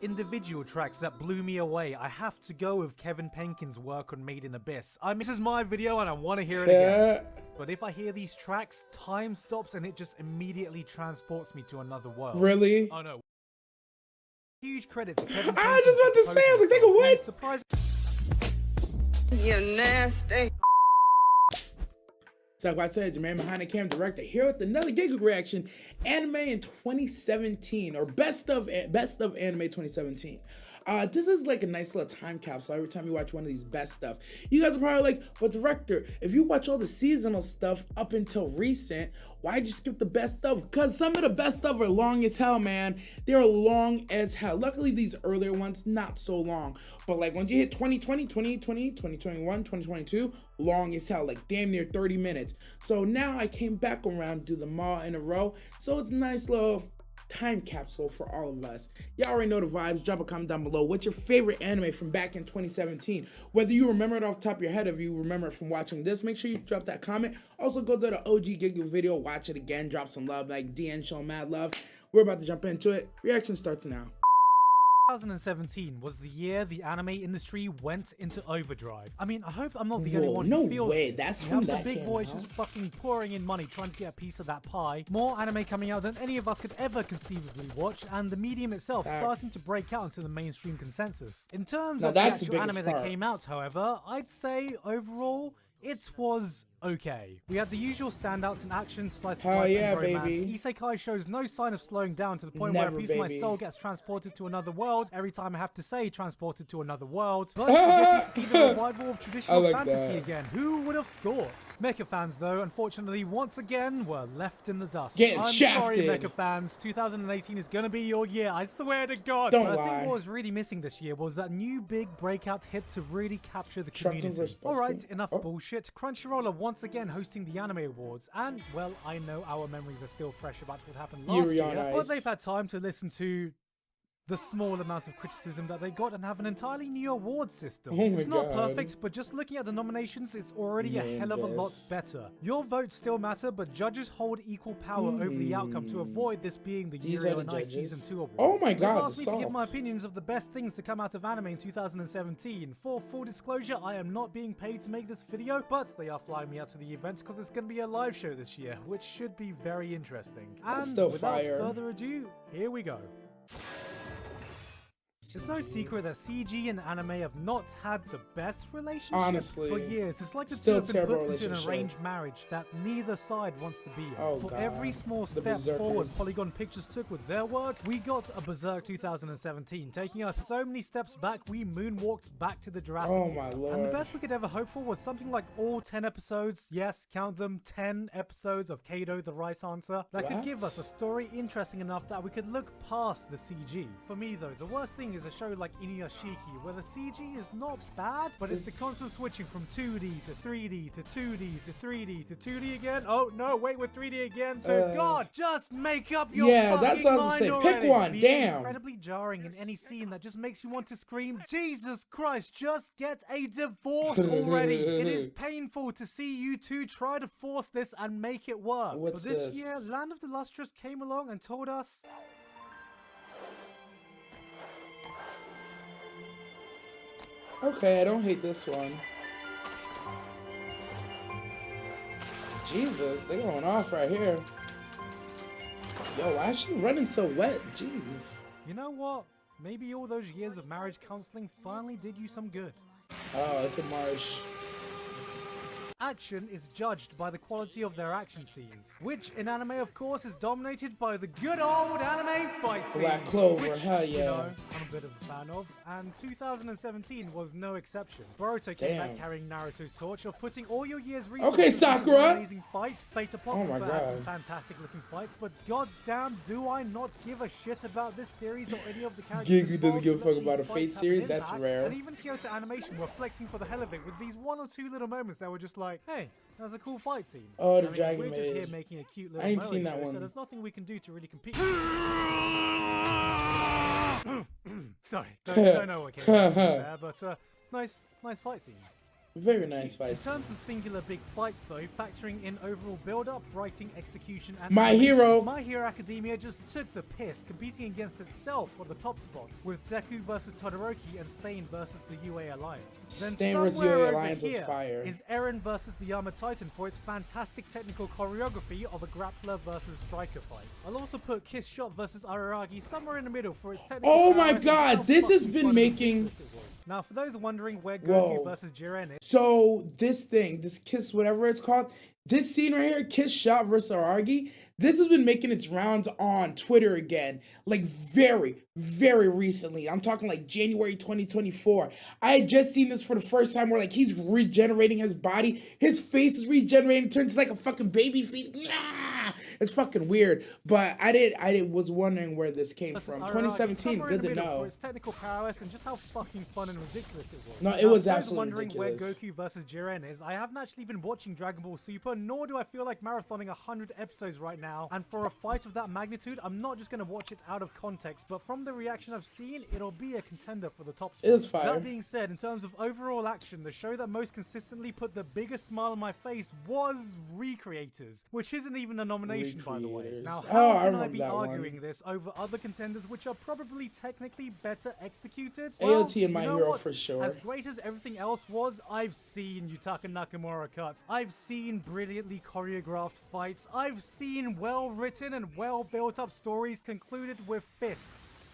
individual tracks that blew me away, I have to go with Kevin Penkin's work on Made in Abyss. I mean, this is my video and I want to hear it again. But if I hear these tracks, time stops and it just immediately transports me to another world. Really? Oh no. Huge credit to Kevin Penkin. I was just about to say, I was like, nigga, what? You nasty. So like I said, it's your man behind the cam director here with another Gigguk reaction, anime in 2017 or best of anime 2017. This is like a nice little time capsule. Every time you watch one of these best stuff, you guys are probably like, but director, if you watch all the seasonal stuff up until recent, why'd you skip the best of? Because some of the best stuff are long as hell, man. They're long as hell. Luckily, these earlier ones, not so long. But like once you hit 2020, 2020, 2021, 2022, long as hell, like damn near 30 minutes. So now I came back around to do them all in a row. So it's a nice little time capsule for all of us. Y'all already know the vibes. Drop a comment down below. What's your favorite anime from back in 2017? Whether you remember it off the top of your head, or if you remember it from watching this, make sure you drop that comment. Also go to the OG Gigguk video, watch it again, drop some love, like DN show mad love. We're about to jump into it. Reaction starts now. 2017 was the year the anime industry went into overdrive. I mean, I hope I'm not the only one who feels way. That's when the that big came boys out. just fucking pouring in money trying to get a piece of that pie. More anime coming out than any of us could ever conceivably watch, and the medium itself starting to break out into the mainstream consensus. In terms of the actual anime that came out, however, I'd say overall it was okay. We had the usual standouts in action, slice of life, and romance. Isekai shows no sign of slowing down to the point where a piece of my soul gets transported to another world every time I have to say transported to another world. But we're getting to see the revival of traditional fantasy again. Who would have thought? Mecha fans, though, unfortunately, once again, were left in the dust. I'm sorry, Mecha fans. 2018 is gonna be your year. I swear to God. Don't but lie. I think what was really missing this year was that new big breakout hit to really capture the community. Alright, enough bullshit. Crunchyroll are once again hosting the Anime Awards, and well, I know our memories are still fresh about what happened last year, but they've had time to listen to the small amount of criticism that they got and have an entirely new award system. It's not perfect, but just looking at the nominations, it's already a hell of a lot better. Your votes still matter, but judges hold equal power over the outcome to avoid this being the Yuri on Ice Season 2 award. Oh my god, they've asked me to give my opinions of the best things to come out of anime in 2017. For full disclosure, I am not being paid to make this video, but they are flying me out to the event because it's going to be a live show this year, which should be very interesting. And without further ado, here we go. It's no secret that CG and anime have not had the best relationship for years. It's like the two have been put into an arranged marriage that neither side wants to be in. For every small step forward Polygon Pictures took with their work, we got a Berserk 2017. Taking us so many steps back, we moonwalked back to the Jurassic era. And the best we could ever hope for was something like all 10 episodes, yes, count them, 10 episodes of Kado the Rice Answer, that could give us a story interesting enough that we could look past the CG. For me though, the worst thing is a show like Inuyashiki, where the CG is not bad, but it's the constant switching from 2D to 3D to 2D to 3D to 2D again. Oh no, wait, with 3D again to God, just make up your fucking mind already. Pick one, damn. Incredibly jarring in any scene that just makes you want to scream, Jesus Christ, just get a divorce already. It is painful to see you two try to force this and make it work. But this year, Land of the Lustrous came along and told us, okay, I don't hate this one. Jesus, they going off right here. Yo, why is she running so wet? Jeez. You know what? Maybe all those years of marriage counseling finally did you some good. Oh, it's a marsh. Action is judged by the quality of their action scenes, which in anime of course is dominated by the good old anime fight scenes. Black Clover, which, hell yeah. You know, I'm a bit of a fan of, and 2017 was no exception. Boruto came back carrying Naruto's torch of putting all your year's resources into an amazing fight. Fate Apocrypha had some fantastic looking fights, but goddamn do I not give a shit about this series or any of the characters. Gigguk doesn't give a fuck about a Fate series, that's rare. And even Kyoto Animation were flexing for the hell of it with these one or two little moments that were just like, hey, that was a cool fight scene. Oh, the Dragon Maid. We're just here making a cute little I ain't seen that one. So there's nothing we can do to really compete. Sorry, don't know what came out there, but nice fight scenes. Very nice fight. In terms of singular big fights though, factoring in overall build-up, writing, execution, and My Hero Academia just took the piss, competing against itself for the top spot, with Deku versus Todoroki and Stain versus the UA Alliance. Then Stain versus UA Alliance is here fire. Is Eren versus the Armored Titan for its fantastic technical choreography of a grappler versus striker fight. I'll also put Kiss Shot versus Araragi somewhere in the middle for its technical Oh my god, this has been making... Now, for those wondering where Goku versus Jiren is... So, this Kiss, whatever it's called, this scene right here, Kiss Shot versus Araragi, this has been making its rounds on Twitter again, like very, very recently. I'm talking like January 2024. I had just seen this for the first time where like he's regenerating his body. His face is regenerating, turns like a fucking baby face. It's fucking weird. But I was wondering where this came from. 2017, good to know. For its technical prowess and just how fucking fun and ridiculous it was. No, it was absolutely wondering ridiculous. Where Goku versus Jiren is, I haven't actually been watching Dragon Ball Super, nor do I feel like marathoning 100 episodes right now. And for a fight of that magnitude, I'm not just going to watch it out of context, but from the reaction I've seen, it'll be a contender for the top spot. It is fire. That being said, in terms of overall action, the show that most consistently put the biggest smile on my face was Recreators, which isn't even a nomination, by the way. Now, how can I be arguing this over other contenders which are probably technically better executed? Well, AoT and My Hero for sure. As great as everything else was, I've seen Yutaka Nakamura cuts. I've seen brilliantly choreographed fights. I've seen well-written and well-built-up stories concluded with fists.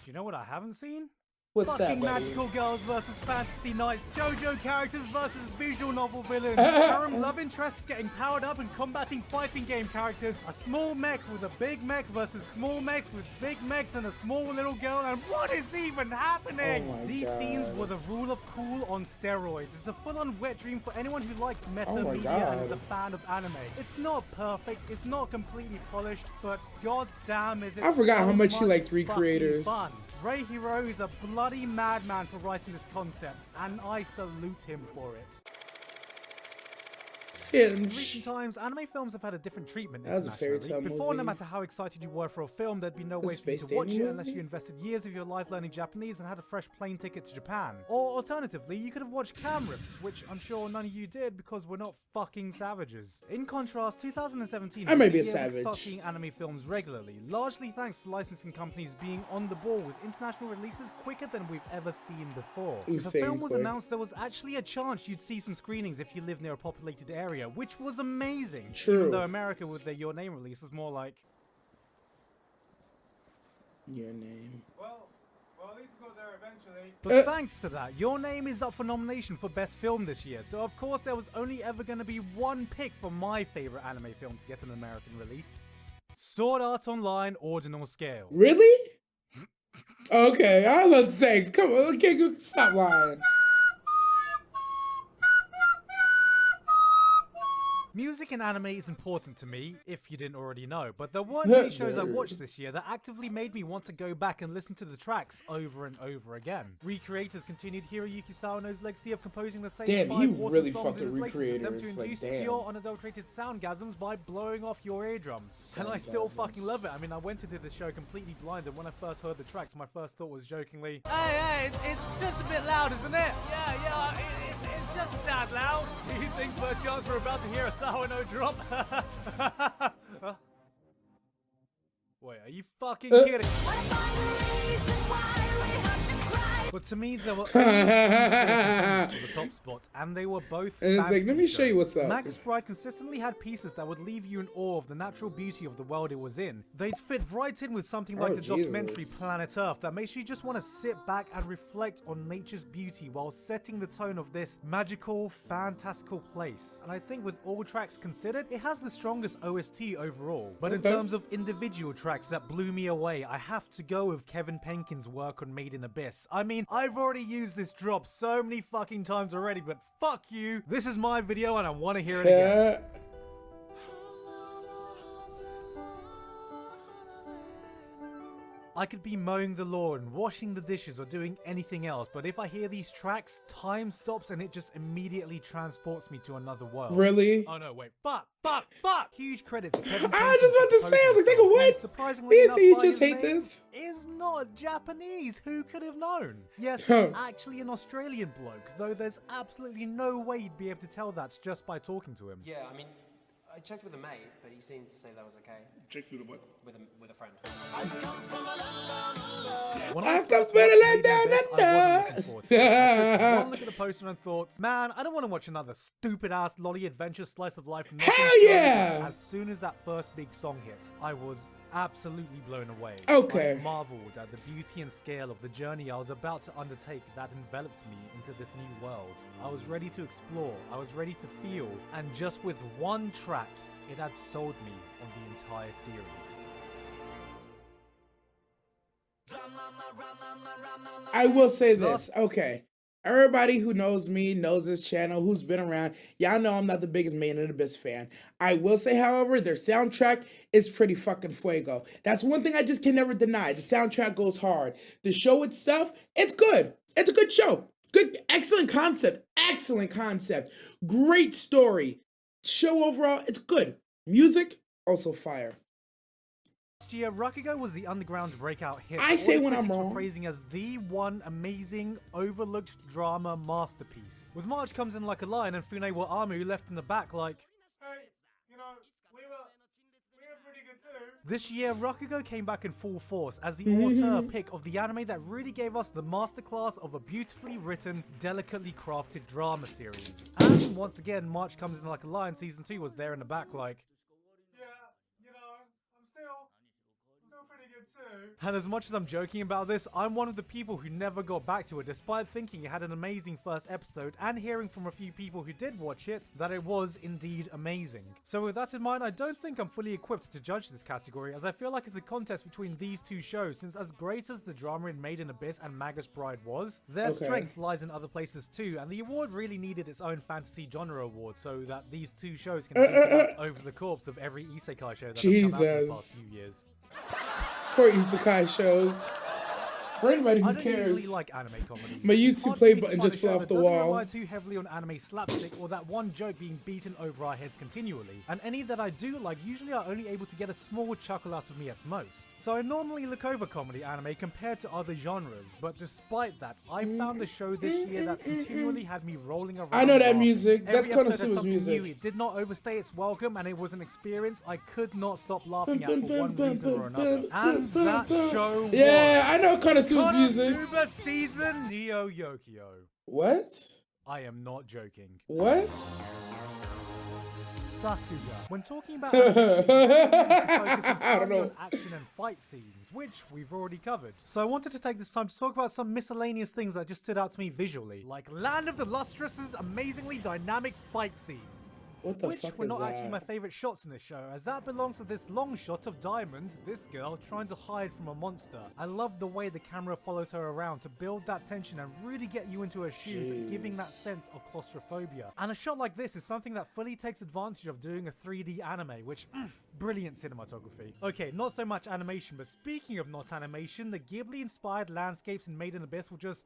Do you know what I haven't seen? What's fucking that, buddy? magical girls versus fantasy knights, JoJo characters versus visual novel villains, harem love interests getting powered up and combating fighting game characters, a small mech with a big mech versus small mechs with big mechs and a small little girl, and what is even happening? Oh These scenes were the rule of cool on steroids. It's a full-on wet dream for anyone who likes meta media and is a fan of anime. It's not perfect, it's not completely polished, but goddamn is it I forgot so how much you much liked Recreators. fun. Ray Hiro is a bloody madman for writing this concept, and I salute him for it. In recent times, anime films have had a different treatment That was a fairy tale Before, movie. no matter how excited you were for a film, there'd be no way for you to watch it unless you invested years of your life learning Japanese and had a fresh plane ticket to Japan. Or alternatively, you could have watched cam rips, which I'm sure none of you did because we're not fucking savages. In contrast, 2017 I may be a start savage. seeing anime films regularly, largely thanks to licensing companies being on the ball with international releases quicker than we've ever seen before. If a film was announced, there was actually a chance you'd see some screenings if you live near a populated area, which was amazing. True. Even though America with their Your Name release is more like Your Name. Well, at least we got there eventually. But thanks to that, Your Name is up for nomination for Best Film this year. So of course there was only ever going to be one pick for my favorite anime film to get an American release. Sword Art Online Ordinal Scale. Really? Okay, I was about to say, come on, Gigguk, stop lying. Music in anime is important to me, if you didn't already know, but there weren't many shows I watched this year that actively made me want to go back and listen to the tracks over and over again. Recreators continued Hiroyuki Sawano's legacy of composing the same Damn, 5 he awesome really songs fucked in with his latest attempt Recreators, to like, induce damn. pure, unadulterated soundgasms by blowing off your eardrums. And I still fucking love it. I mean, I went into this show completely blind, and when I first heard the tracks, my first thought was jokingly, hey, it's just a bit loud, isn't it? Yeah, it's just a tad loud. Do you think perchance we're about to hear a Sawano drop? Wait, are you fucking kidding? But to me, there were only for the top spot, and they were both. And it's like, let me show you what's up. Magus Bride consistently had pieces that would leave you in awe of the natural beauty of the world it was in. They'd fit right in with something like the documentary Planet Earth that makes you just want to sit back and reflect on nature's beauty while setting the tone of this magical, fantastical place. And I think with all tracks considered, it has the strongest OST overall. But in terms of individual tracks that blew me away, I have to go with Kevin Penkin's work on Made in Abyss. I mean, I've already used this drop so many fucking times already, but fuck you. This is my video and I want to hear it again. I could be mowing the lawn, washing the dishes, or doing anything else, but if I hear these tracks, time stops and it just immediately transports me to another world. Really? Oh no, wait. Fuck! Huge credit to Kevin. I was just about to say, I was like, nigga, what? Surprisingly enough, you just hate this? Is not Japanese. Who could have known? Yes, he's actually an Australian bloke, though there's absolutely no way you'd be able to tell that just by talking to him. Yeah, I mean, I checked with a mate, but he seemed to say that was okay. Checked with a what? With a friend. When I first watched Lady Abyss, I wasn't looking forward to it. I took one look at the poster and thought, man, I don't want to watch another stupid-ass lolly adventure slice of life. Hell yeah! As soon as that first big song hit, I was absolutely blown away. Okay. I marveled at the beauty and scale of the journey I was about to undertake that enveloped me into this new world. I was ready to explore, I was ready to feel, and just with one track, it had sold me on the entire series. I will say this, okay. Everybody who knows me, knows this channel, who's been around, y'all know I'm not the biggest Made in Abyss fan. I will say, however, their soundtrack is pretty fucking fuego. That's one thing I just can never deny. The soundtrack goes hard. The show itself, it's good. It's a good show. Good, excellent concept. Excellent concept. Great story. Show overall, it's good. Music, also fire. Last year, Rakugo was the underground breakout hit. I say when I'm wrong. Praising as the one amazing, overlooked drama masterpiece. With March comes in like a lion and Fune wa Amu left in the back like, hey, you know, we were pretty good too. This year, Rakugo came back in full force as the auteur pick of the anime that really gave us the masterclass of a beautifully written, delicately crafted drama series. And once again, March comes in like a lion season 2 was there in the back like, and as much as I'm joking about this, I'm one of the people who never got back to it despite thinking it had an amazing first episode and hearing from a few people who did watch it that it was indeed amazing. So with that in mind, I don't think I'm fully equipped to judge this category as I feel like it's a contest between these two shows since as great as the drama in Made in Abyss and Magus Bride was, their strength lies in other places too, and the award really needed its own fantasy genre award so that these two shows can be over the corpse of every isekai show that have come out in the past few years. Poor isekai shows. For anybody who I don't cares, usually like anime comedy. my YouTube play button just fell off the wall. Rely too heavily on anime slapstick or that one joke being beaten over our heads continually. And any that I do like usually are only able to get a small chuckle out of me at most. So I normally look over comedy anime compared to other genres, but despite that, I found a show this year that continually had me rolling around. I know that laughing. music. That's Every kind of episode had something music. new. It did not overstay its welcome, and it was an experience I could not stop laughing at for one reason or another. And that show was... Yeah, I know Konosuba's music. Konosuba Season Neo Yokio. What? I am not joking. What? Sakuga. When talking about animation, I don't know. On action and fight scenes, which we've already covered. So I wanted to take this time to talk about some miscellaneous things that just stood out to me visually, like Land of the Lustrous' amazingly dynamic fight scenes. What the Which fuck were is not that? actually my favorite shots in this show, as that belongs to this long shot of Diamond, this girl, trying to hide from a monster. I love the way the camera follows her around to build that tension and really get you into her shoes, giving that sense of claustrophobia. And a shot like this is something that fully takes advantage of doing a 3D anime, which, brilliant cinematography. Okay, not so much animation, but speaking of not animation, the Ghibli-inspired landscapes in Made in Abyss were just,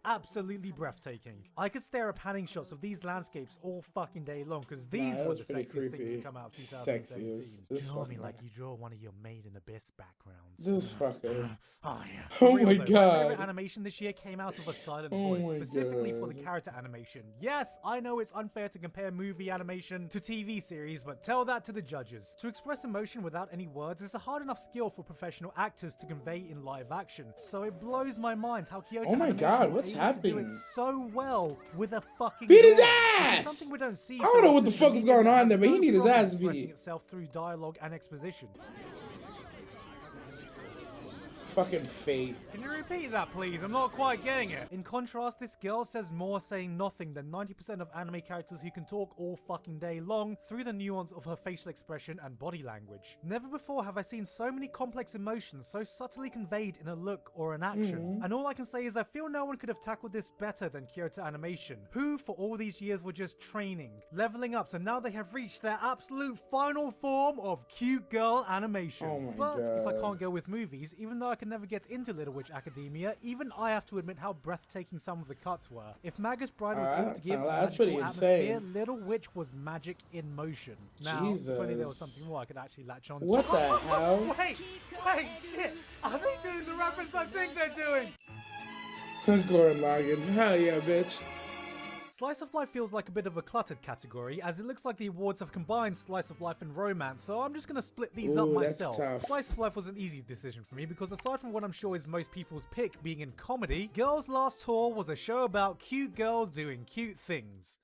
absolutely breathtaking. I could stare at panning shots of these landscapes all fucking day long because these were the sexiest things to come out of 2017. Draw me like you draw one of your Made in Abyss backgrounds. This fucker. Oh yeah. Oh Real my though, god. My favorite animation this year came out of a silent voice, specifically for the character animation. Yes, I know it's unfair to compare movie animation to TV series, but tell that to the judges. To express emotion without any words is a hard enough skill for professional actors to convey in live action. So it blows my mind how Kyoto Oh my Animation god, was what's able to happening? do it so well with a fucking Beat his dog. ass! It's something we don't see. I don't know what the so fuck often is in media going on that there, but he has need his no ass problem beat. expressing itself through dialogue and exposition. Fucking fate. Can you repeat that, please? I'm not quite getting it. In contrast, this girl says more saying nothing than 90% of anime characters who can talk all fucking day long through the nuance of her facial expression and body language. Never before have I seen so many complex emotions so subtly conveyed in a look or an action. And all I can say is I feel no one could have tackled this better than Kyoto Animation, who for all these years were just training, leveling up, so now they have reached their absolute final form of cute girl animation. Oh my but if I God. can't go with movies, even though I could never get into Little Witch Academia, even I have to admit how breathtaking some of the cuts were. If Magus Bride was able to give a magical atmosphere, Little Witch was magic in motion. Now, if only there was something more I could actually latch on to. What the hell? Wait, shit! Are they doing the reference I think they're doing? Gordon Logan, hell yeah, bitch. Slice of Life feels like a bit of a cluttered category, as it looks like the awards have combined Slice of Life and Romance, so I'm just gonna split these up myself. That's tough. Slice of Life was an easy decision for me, because aside from what I'm sure is most people's pick being in comedy, Girls' Last Tour was a show about cute girls doing cute things.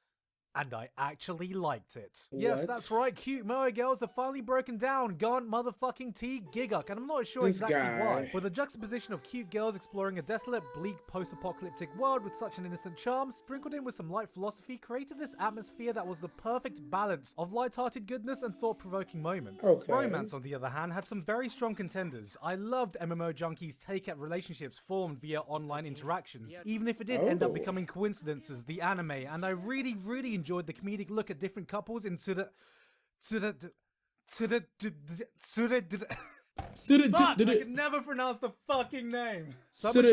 And I actually liked it. What? Yes, that's right, cute moe girls have finally broken down, gone motherfucking Gigguk, and I'm not sure exactly why. But the juxtaposition of cute girls exploring a desolate, bleak, post-apocalyptic world with such an innocent charm, sprinkled in with some light philosophy, created this atmosphere that was the perfect balance of light-hearted goodness and thought-provoking moments. Okay. Romance, on the other hand, had some very strong contenders. I loved MMO Junkie's take at relationships formed via online interactions, even if it did end up becoming coincidences, the anime, and I really enjoyed the comedic look at different couples into the Fuck, I can never pronounce the fucking name. Whatever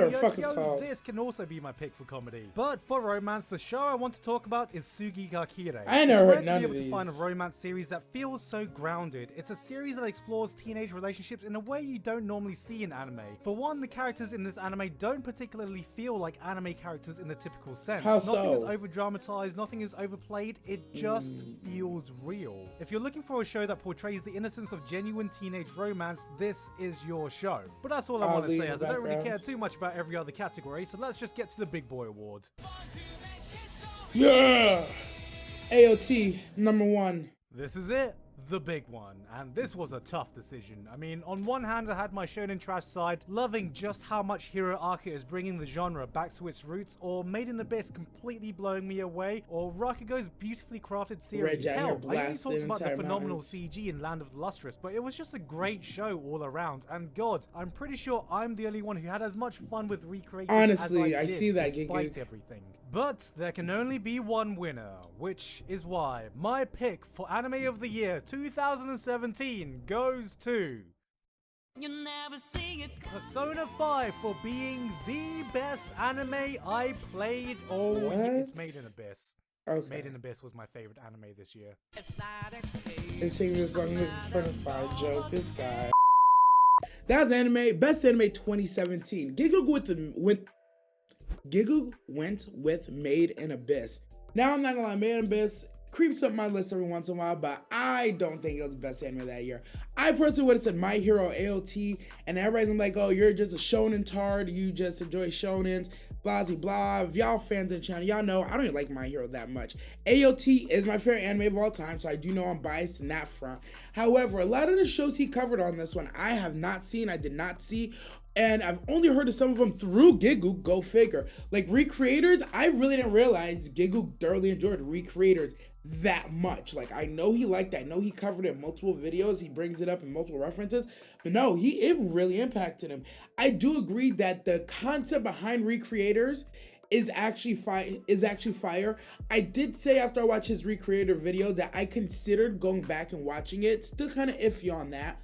the fuck it's called. This can also be my pick for comedy. But for romance, the show I want to talk about is Sugi ga Kirei. I never heard none of these. To find a romance series that feels so grounded. It's a series that explores teenage relationships in a way you don't normally see in anime. For one, the characters in this anime don't particularly feel like anime characters in the typical sense. How so? Nothing is over-dramatized, nothing is overplayed, it just feels real. If you're looking for a show that portrays the innocence of genuine teenage romance, this is your show. But that's all I want to say, as I don't really care too much about every other category, so let's just get to the Big Boy Award. Yeah! AoT, #1. This is it. The big one, and this was a tough decision. I mean, on one hand I had my shonen trash side, loving just how much Hero Arca is bringing the genre back to its roots, or Made in Abyss completely blowing me away, or Rakugo's beautifully crafted series. Hell, I only talked about the phenomenal CG in Land of the Lustrous, but it was just a great show all around, and God, I'm pretty sure I'm the only one who had as much fun with recreating honestly, as I see did, that, despite Gigguk. everything. But there can only be one winner, which is why my pick for Anime of the Year 2017 goes to Persona 5 for being the best anime I played. Oh, it's Made in Abyss. Okay. Made in Abyss was my favorite anime this year. It's singing this song in front of Fire joke. This guy. That's anime, best anime 2017. Gigguk went with Made in Abyss. Now I'm not gonna lie, Made in Abyss creeps up my list every once in a while, but I don't think it was the best anime that year. I personally would have said My Hero AoT, and everybody's like, oh, you're just a shonen tard, you just enjoy shonens, blah blah blah. If y'all fans of the channel, y'all know I don't even like My Hero that much. AoT is my favorite anime of all time, so I do know I'm biased in that front. However, a lot of the shows he covered on this one, I have not seen, I did not see, and I've only heard of some of them through Gigguk, go figure. Like Recreators, I really didn't realize Gigguk thoroughly enjoyed Recreators that much. Like, I know he liked that. I know he covered it in multiple videos. He brings it up in multiple references. But no, it really impacted him. I do agree that the concept behind Recreators is actually fire. I did say after I watched his Recreator video that I considered going back and watching it. Still kind of iffy on that.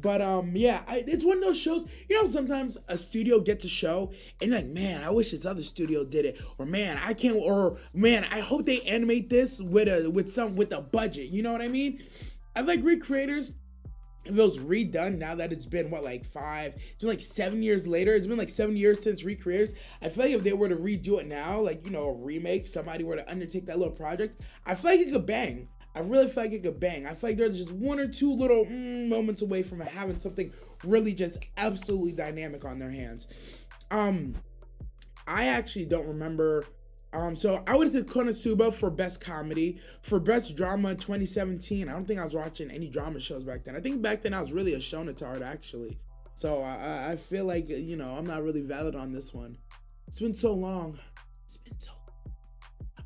But yeah, it's one of those shows, you know, sometimes a studio gets a show and you're like, man, I wish this other studio did it, or man, I can't, or man, I hope they animate this with a budget. You know what I mean? I like Recreators. If it was redone now that it's been it's been like 7 years later, it's been like 7 years since Recreators. I feel like if they were to redo it now, like, you know, a remake, somebody were to undertake that little project, I feel like it could bang. I really feel like it could bang. I feel like there's just one or two little moments away from having something really just absolutely dynamic on their hands. I actually don't remember. So I would have said Konosuba for best comedy. For best drama in 2017, I don't think I was watching any drama shows back then. I think back then I was really a shonetard, actually. So I feel like, you know, I'm not really valid on this one. It's been so long.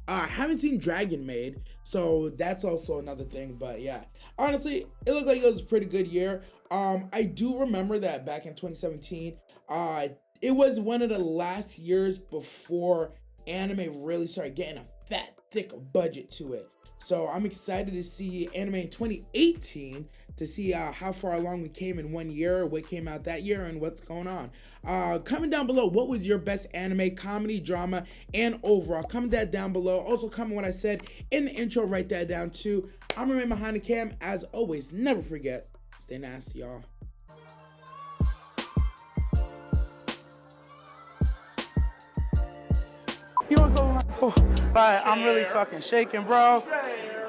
I haven't seen Dragon Maid, so that's also another thing. But yeah, honestly, it looked like it was a pretty good year. I do remember that back in 2017, it was one of the last years before anime really started getting a fat, thick budget to it. So I'm excited to see anime in 2018 to see how far along we came in 1 year, what came out that year, and what's going on. Comment down below, what was your best anime, comedy, drama, and overall? Comment that down below. Also comment what I said in the intro, write that down too. I'm Remain Behind the Cam. As always, never forget, stay nasty, y'all. You wanna go? Oh, I'm really fucking shaking, bro.